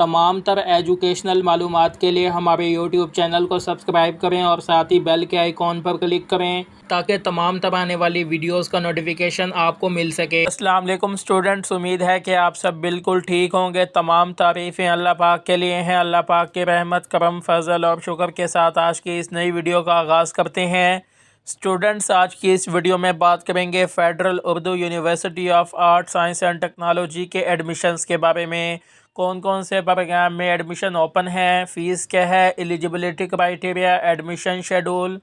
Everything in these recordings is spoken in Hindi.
तमाम तर एजुकेशनल मालूमात के लिए हमारे यूट्यूब चैनल को सब्सक्राइब करें और साथ ही बेल के आइकॉन पर क्लिक करें ताकि तमाम तर आने वाली वीडियोस का नोटिफिकेशन आपको मिल सके। अस्सलाम वालेकुम स्टूडेंट्स, उम्मीद है कि आप सब बिल्कुल ठीक होंगे। तमाम तारीफ़ें अल्लाह पाक के लिए हैं। अल्लाह पाक के रहमत, करम, फजल और शुक्र के साथ आज की इस नई वीडियो का आगाज़ करते हैं। स्टूडेंट्स, आज की इस वीडियो में बात करेंगे federal Urdu university of art, science and technology के एडमिशन्स के बारे में। कौन कौन से प्रोग्राम में एडमिशन ओपन है, फ़ीस क्या है, एलिजिबिलिटी क्राइटेरिया, एडमिशन शेड्यूल,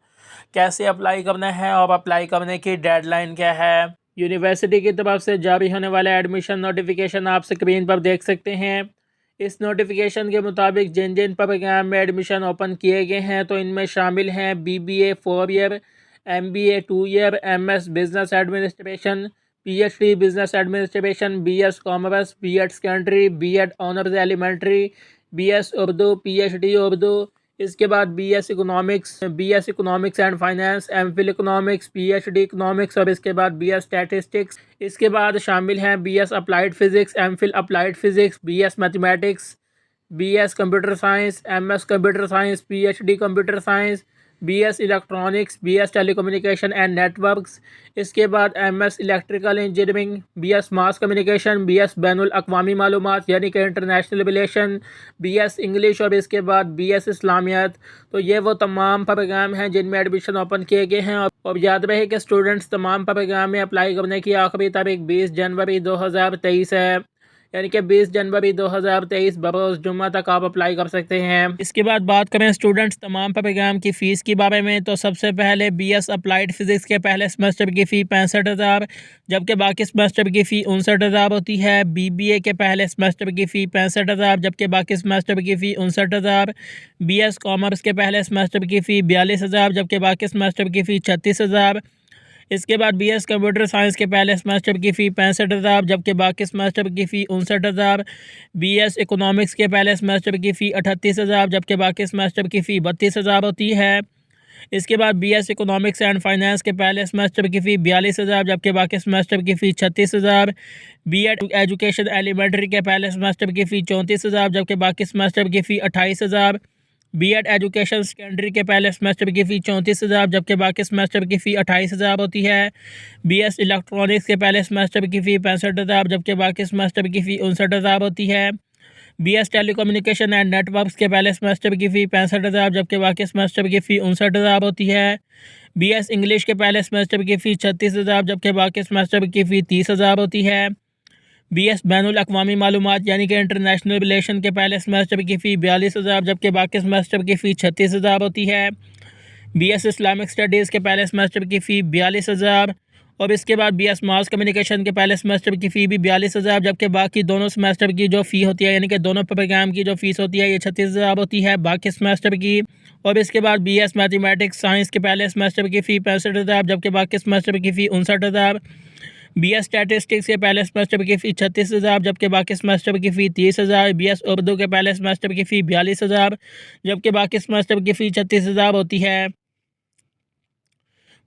कैसे अप्लाई करना है और अप्लाई करने की डेडलाइन क्या है। यूनिवर्सिटी की तरफ से जारी होने वाला एडमिशन नोटिफिकेशन आप स्क्रीन पर देख सकते हैं। इस नोटिफिकेशन के मुताबिक जिन जिन प्रोग्राम में एडमिशन ओपन किए गए हैं तो इनमें शामिल हैं BBA 4 year, MBA 2 year, MS business administration, PhD business administration, BS commerce, B.Ed secondary, B.Ed honours elementary, BS Urdu, PhD Urdu. इसके बाद BS economics and finance, MPhil economics, PhD economics और इसके बाद BS स्टैटिस्टिक्स। इसके बाद शामिल हैं BS applied physics, MPhil applied physics, BS mathematics, BS computer science, MS computer science, PhD computer science, BS electronics, BS telecommunication and networks. इसके बाद MS electrical engineering, BS mass communication, BS बैनुल अक़वामी मालूमात यानी कि इंटरनेशनल रिलेशन, BS इंग्लिश और इसके बाद BS इस्लामियत। तो ये वो तमाम प्रोग्राम हैं जिनमें एडमिशन ओपन किए गए हैं। और याद रहे कि स्टूडेंट्स, तमाम प्रोग्राम में अप्लाई करने की आखिरी तारीख 20 जनवरी 2023 है, यानी कि 20 जनवरी 2023 बरोज़ जुम्मा तक आप अप्लाई कर सकते हैं। इसके बाद बात करें स्टूडेंट्स तमाम प्रोग्राम की फ़ीस के बारे में, तो सबसे पहले BS अप्लाइड फ़िज़िक्स के पहले सेमेस्टर की फ़ी 65,000, जबकि बाकी सेमेस्टर की फ़ी 59,000 होती है। BBA के पहले सेमेस्टर की फ़ी 65,000, जबकि बाकी सेमेस्टर की फ़ी 59,000। BS कॉमर्स के पहले सेमेस्टर की फ़ी 42,000, जबकि बाकी सेमेस्टर की फ़ी 36,000। इसके बाद BS कंप्यूटर साइंस के पहले सेमेस्टर की फ़ी 65,000, जबकि बाकी सेमेस्टर की फ़ी 59,000। BS इकोनॉमिक्स के पहले सेमेस्टर की फ़ी 38,000, जबकि बाकी सेमेस्टर की फ़ी 32,000 होती है। इसके बाद BS इकोनॉमिक्स एंड फाइनेंस के पहले सेमेस्टर की फ़ी 42,000, जबकि बाकी सेमेस्टर की फ़ी 36,000। B.Ed एजुकेशन एलिमेंट्री के पहले सेमेस्टर की फ़ी 34,000, जबकि बाकी सेमेस्टर की फ़ी 28,000। B.Ed एजुकेशन सेकेंडरी के पहले सेमेस्टर की फ़ी 34,000, जबकि बाकी सेमेस्टर की फ़ी 28,000 होती है। BS इलेक्ट्रॉनिक्स के पहले सेमेस्टर की फ़ी 65,000, जबकि बाकी सेमेस्टर की फ़ी 59,000 होती है। BS टेलीकम्युनिकेशन एंड नेटवर्क्स के पहले सेमेस्टर की फ़ी 65,000, जबकि बाकी सेमेस्टर की फ़ी 59,000 होती है। BS इंग्लिश के पहले सेमेस्टर की फ़ी 36,000, जबकि बाकी सेमेस्टर की फ़ी 30,000 होती है। BS बैनुल अक़वामी मालूमात यानी कि इंटरनेशनल रिलेशन के पहले सेमेस्टर की फ़ी 42,000, जबकि बाकी सेमेस्टर की फ़ी 36,000 होती है। BS इस्लामिक स्टडीज़ के पहले सेमेस्टर की फ़ी 42,000 और इसके बाद BS मास कम्युनिकेशन के पहले सेमेस्टर की फ़ी भी 42,000, जबकि बाकी दोनों सेमेस्टर की जो फ़ी होती है यानी कि दोनों प्रोग्राम की जो फ़ीस होती है ये 36,000 होती है बाकी सेमेस्टर की। और इसके बाद BS मैथमेटिक्स साइंस के पहले सेमेस्टर की फ़ी 65,000, जबकि बाकी सेमेस्टर की फ़ी 59,000। BS स्टैटिस्टिक्स के पहले सेमेस्टर की फ़ी 36,000, जबकि बाकी सेमेस्टर की फ़ी 30,000। BS उर्दू के पहले सेमेस्टर की फ़ी 42,000, जबकि बाकी सेमेस्टर की फ़ी 36,000 होती है।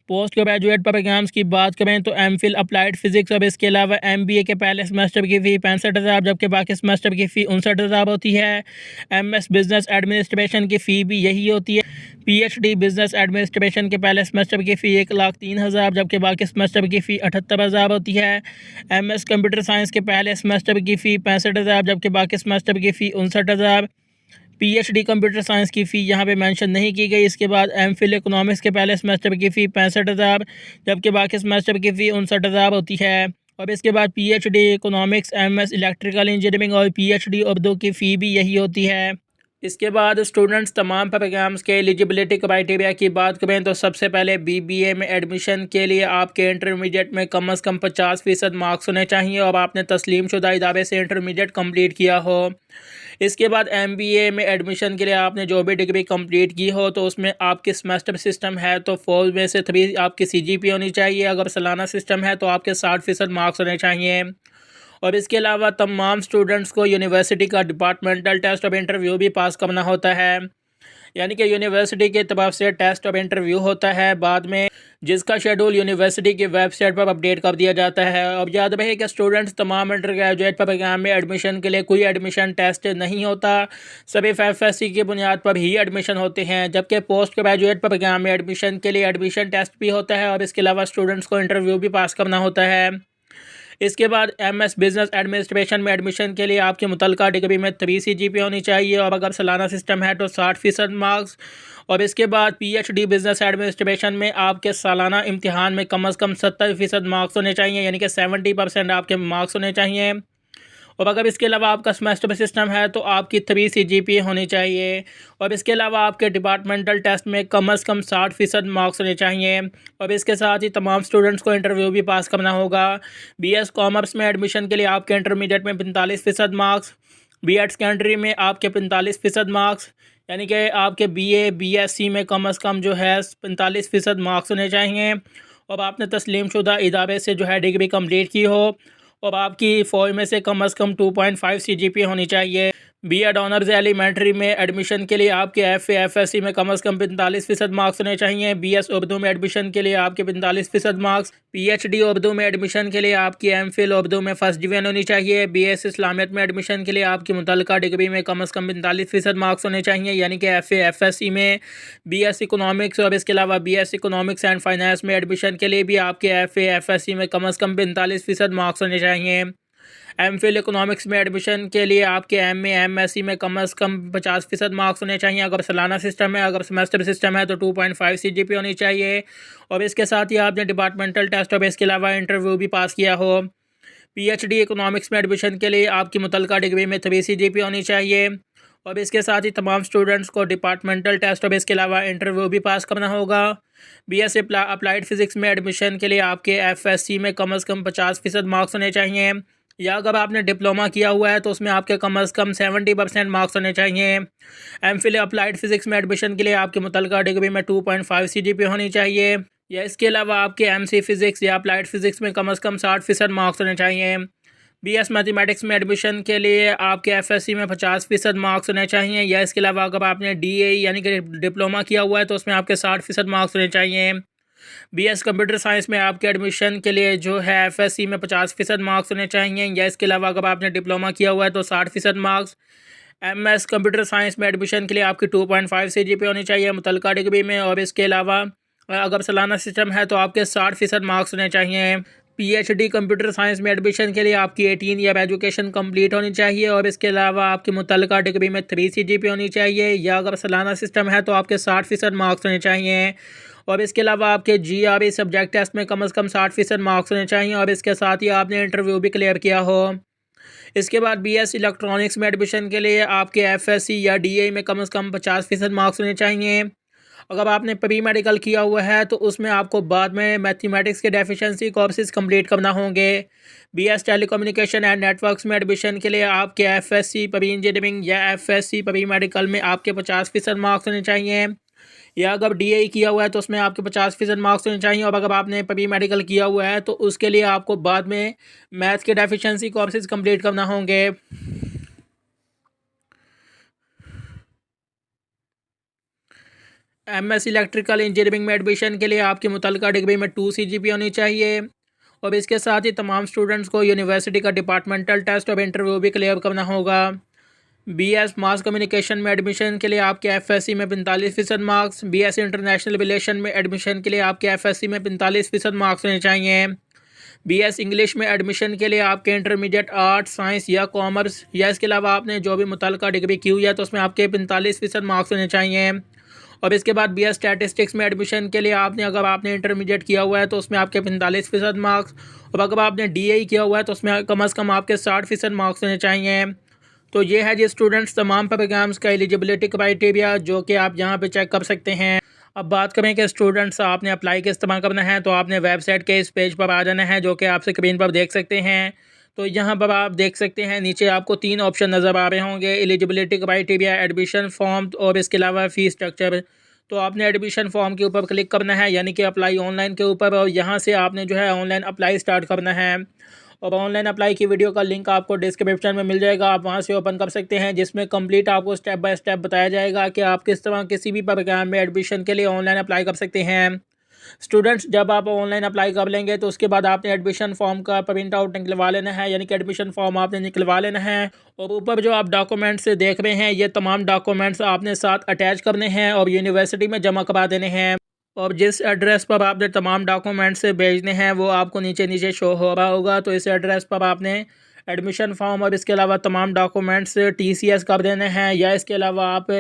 पोस्ट ग्रेजुएट प्रोग्राम्स की बात करें तो MPhil अप्लाइड फ़िज़िक्स और इसके अलावा MBA के पहले सेमेस्टर की फ़ी 65,000, जबकि बाकी सेमेस्टर की फ़ी 59,000 होती है। MS बिजनेस एडमिनिस्ट्रेशन की फ़ी भी यही होती है। PhD बिजनेस एडमिनिस्ट्रेशन के पहले सेमेस्टर की फ़ी 1,03,000, जबकि बाकी सेमेस्टर की फ़ी 78,000 होती है। MS कंप्यूटर साइंस के पहले सेमेस्टर की फ़ी 65,000, जबकि बाकी सेमेस्टर की फ़ी 59,000। PhD कंप्यूटर साइंस की फ़ी यहाँ पे मेंशन नहीं की गई। इसके बाद MPhil इकोनॉमिक्स के पहले सेमेस्टर की फ़ी 65,000, जबकि बाकी सेमेस्टर की फ़ी 59,000 होती है। और इसके बाद PhD economics, MS electrical engineering और PhD उर्दू की फ़ी भी यही होती है। इसके बाद स्टूडेंट्स तमाम प्रोग्राम्स के एलिजिबिलिटी क्राइटेरिया की बात करें तो सबसे पहले BBA में एडमिशन के लिए आपके इंटरमीडिएट में कम से कम 50% मार्क्स होने चाहिए और आपने तस्लीम शुदा इदारे से इंटरमीडिएट कंप्लीट किया हो। इसके बाद MBA में एडमिशन के लिए आपने जो भी डिग्री कंप्लीट की हो तो उसमें आपके सेमेस्टर सिस्टम है तो 4 में से 3 आपकी CGPA होनी चाहिए। अगर सालाना सिस्टम है तो आपके 60% मार्क्स होने चाहिए। और इसके अलावा तमाम स्टूडेंट्स को यूनिवर्सिटी का डिपार्टमेंटल टेस्ट और इंटरव्यू भी पास करना होता है। यानी कि यूनिवर्सिटी की तरफ से टेस्ट और इंटरव्यू होता है बाद में, जिसका शेड्यूल यूनिवर्सिटी की वेबसाइट पर अपडेट कर दिया जाता है। अब याद रहे कि स्टूडेंट्स तमाम अंडर ग्रेजुएट प्रोग्राम में एडमिशन के लिए कोई एडमिशन टेस्ट नहीं होता, सिर्फ FSC की बुनियाद पर ही एडमिशन होते हैं। जबकि पोस्ट ग्रेजुएट प्रोग्राम में एडमिशन के लिए एडमिशन टेस्ट भी होता है और इसके अलावा स्टूडेंट्स को इंटरव्यू भी पास करना होता है। इसके बाद MS बिजनेस एडमिनिस्ट्रेशन में एडमिशन के लिए आपके मुतलका डिग्री में 3 CGPA होनी चाहिए और अगर सालाना सिस्टम है तो 60% मार्क्स। और इसके बाद PhD बिजनेस एडमिनिस्ट्रेशन में आपके सालाना इम्तिहान में कम अज़ कम 70% मार्क्स होने चाहिए, यानी कि 70% आपके मार्क्स होने चाहिए। और अगर इसके अलावा आपका सेमेस्टर सिस्टम है तो आपकी 3 CGPA होनी चाहिए। और इसके अलावा आपके डिपार्टमेंटल टेस्ट में कम अज़ कम 60% मार्क्स होने चाहिए। और इसके साथ ही तमाम स्टूडेंट्स को इंटरव्यू भी पास करना होगा। BS कॉमर्स में एडमिशन के लिए आपके इंटरमीडिएट में 45% मार्क्स, B.Ed सेकेंडरी में आपके 45% मार्क्स, यानी कि आपके BA BSc में कम अज़ कम जो है 45% मार्क्स होने चाहिए। और आपने तस्लीमशुदा इदारे से जो है डिग्री कंप्लीट की हो और आपकी फ़ौज में से कम अज़ कम 2.5 CGPA होनी चाहिए। B.Ed ऑनर्स एलिमेंट्री में एडमिशन के लिए आपके FA FSC में कम अज़ कम 45% मार्क्स होने चाहिए। BS उर्दू में एडमिशन के लिए आपके 45% मार्क्स। PhD उर्दू में एडमिशन के लिए आपकी MPhil उर्दू में फर्स्ट डिवीज़न होनी चाहिए। BS इस्लामियत में एडमिशन के लिए आपकी मुतल्लिका डिग्री में कम अज़ कम 45% मार्क्स होने चाहिए, यानी कि FA FSC में। BS इकोनॉमिक्स और इसके अलावा BS इकोनॉमिक्स एंड फाइनेंस में एडमिशन के लिए भी आपके FA FSC में कम अज़ कम 45% मार्क्स होने चाहिए। MPhil इकोनॉमिक्स में एडमिशन के लिए आपके MA MSc में कम अज़ कम 50% मार्क्स होने चाहिए अगर सालाना सिस्टम है। अगर सेमेस्टर सिस्टम है तो 2.5 CGPA होनी चाहिए। और इसके साथ ही आपने डिपार्टमेंटल टेस्ट और इसके अलावा इंटरव्यू भी पास किया हो। PhD इकोनॉमिक्स में एडमिशन के लिए आपकी मुतल्लिका डिग्री में 3 CGPA होनी चाहिए। और इसके साथ ही तमाम स्टूडेंट्स को डिपार्टमेंटल टेस्ट और इसके अलावा इंटरव्यू भी पास करना होगा। BS अप्लाइड फ़िज़िक्स में एडमिशन के लिए आपके FSC में कम अज़ कम 50% मार्क्स होने चाहिए, या अगर आपने डिप्लोमा किया हुआ है तो उसमें आपके कम अज़ कम 70% मार्क्स होने चाहिए। MPhil अप्लाइड फ़िज़िक्स में एडमिशन के लिए आपके मुतल्लिका डिग्री में 2.5 CGPA होनी चाहिए, या इसके अलावा आपके MC फ़िज़िक्स या अप्लाइड फ़िज़िक्स में कम अज़ कम 60% मार्क्स होने चाहिए। BS मैथमेटिक्स में एडमिशन के लिए आपके FSC में 50% मार्क्स होने चाहिए, या इसके अलावा अगर आपने DAE यानी कि डिप्लोमा किया हुआ है तो उसमें आपके 60% मार्क्स होने चाहिए। BS कंप्यूटर साइंस में आपके एडमिशन के लिए जो है FSC में 50% मार्क्स होने चाहिए, या इसके अलावा अगर आपने डिप्लोमा किया हुआ है तो 60% मार्क्स। MS कंप्यूटर साइंस में एडमिशन के लिए आपकी 2.5 CGPA होनी चाहिए मुतल्लिका डिग्री में। और इसके अलावा अगर सालाना सिस्टम है तो आपके 60% मार्क्स होने चाहिए। PhD कंप्यूटर साइंस में एडमिशन के लिए आपकी 18 ईयर एजुकेशन कंप्लीट होनी चाहिए और इसके अलावा आपकी मुतल्लिका डिग्री में 3 CGPA होनी चाहिए, या अगर सालाना सिस्टम है तो आपके 60% मार्क्स होने चाहिए। और इसके अलावा आपके GRE सब्जेक्ट टेस्ट में कम अज़ कम 60% मार्क्स होने चाहिए और इसके साथ ही आपने इंटरव्यू भी क्लियर किया हो। इसके बाद BS इलेक्ट्रॉनिक्स में एडमिशन के लिए आपके FSC या DAE में कम अज़ कम 50% मार्क्स होने चाहिए। अगर आपने प्री मेडिकल किया हुआ है तो उसमें आपको बाद में मैथमेटिक्स के डेफिशिएंसी कोर्सेज कंप्लीट करना होंगे। BS टेलीकम्युनिकेशन एंड नेटवर्क्स में एडमिशन के लिए आपके FSC प्री इंजीनियरिंग या FSC प्री मेडिकल में आपके 50% मार्क्स होने चाहिए, या अगर DAE किया हुआ है तो उसमें आपके 50% मार्क्स होने चाहिए। और अगर आपने प्री मेडिकल किया हुआ है तो उसके लिए आपको बाद में मैथ्स के डेफिशिएंसी कोर्सेज कंप्लीट करना होंगे। MS इलेक्ट्रिकल इंजीनियरिंग में एडमिशन के लिए आपकी मुतल्लिका डिग्री में 2 CGPA होनी चाहिए। और इसके साथ ही तमाम स्टूडेंट्स को यूनिवर्सिटी का डिपार्टमेंटल टेस्ट और इंटरव्यू भी क्लियर करना होगा। BS मास कम्युनिकेशन में एडमिशन के लिए आपके FSC में 45% मार्क्स। BS इंटरनेशनल रिलेशन में एडमिशन के लिए आपके FSC में 45% मार्क्स होने चाहिए। BS इंग्लिश में एडमिशन के लिए आपके इंटरमीडिएट आर्ट्स साइंस या कॉमर्स या इसके अलावा आपने जो भी मुतल्लिका डिग्री की हुई है तो उसमें आपके 45% मार्क्स होने चाहिए। और इसके बाद BS स्टैटिस्टिक्स में एडमिशन के लिए अगर आपने इंटरमीडिएट किया हुआ है तो उसमें आपके 45% मार्क्स, और अगर आपने DAE किया हुआ है तो उसमें कम अज़ कम आपके 60% मार्क्स होने चाहिए। तो ये है जी स्टूडेंट्स तमाम प्रोग्राम्स का एलिजिबिलिटी क्राइटेरिया जो कि आप यहाँ पे चेक कर सकते हैं। अब बात करें कि स्टूडेंट्स आपने अप्लाई किस तरह करना है, तो आपने वेबसाइट के इस पेज पर आ जाना है जो कि आप स्क्रीन पर देख सकते हैं। तो यहाँ पर आप देख सकते हैं नीचे आपको 3 ऑप्शन नज़र आ रहे होंगे, एलिजिबिलिटी क्राइटेरिया, एडमिशन फॉर्म और इसके अलावा फ़ीस स्ट्रक्चर। तो आपने एडमिशन फॉर्म के ऊपर क्लिक करना है यानी कि अप्लाई ऑनलाइन के ऊपर, और यहाँ से आपने जो है ऑनलाइन अप्लाई स्टार्ट करना है। और ऑनलाइन अप्लाई की वीडियो का लिंक आपको डिस्क्रिप्शन में मिल जाएगा, आप वहां से ओपन कर सकते हैं, जिसमें कंप्लीट आपको स्टेप बाय स्टेप बताया जाएगा कि आप किस तरह किसी भी प्रोग्राम में एडमिशन के लिए ऑनलाइन अप्लाई कर सकते हैं। स्टूडेंट्स, जब आप ऑनलाइन अप्लाई कर लेंगे तो उसके बाद आपने एडमिशन फॉर्म का प्रिंट आउट निकलवा लेना है, यानी कि एडमिशन फॉर्म आपने निकलवा लेना है। और ऊपर जो आप डॉक्यूमेंट्स देख रहे हैं, ये तमाम डॉक्यूमेंट्स आपने साथ अटैच करने हैं और यूनिवर्सिटी में जमा करा देने हैं। और जिस एड्रेस पर आपने तमाम डॉक्यूमेंट्स भेजने हैं वो आपको नीचे नीचे शो हो रहा होगा, तो इस एड्रेस पर आपने एडमिशन फॉर्म और इसके अलावा तमाम डॉक्यूमेंट्स TCS कर देने हैं, या इसके अलावा आप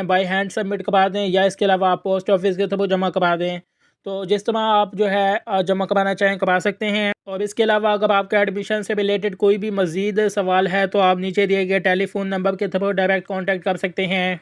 बाय हैंड सबमिट करवा दें, या इसके अलावा आप पोस्ट ऑफिस के थ्रू जमा करवा दें। तो जिस तरह आप जो है जमा कराना चाहें करा सकते हैं। और इसके अलावा अगर आपका एडमिशन से रिलेटेड कोई भी मज़ीद सवाल है तो आप नीचे दिए गए टेलीफोन नंबर के थ्रू डायरेक्ट कॉन्टैक्ट कर सकते हैं।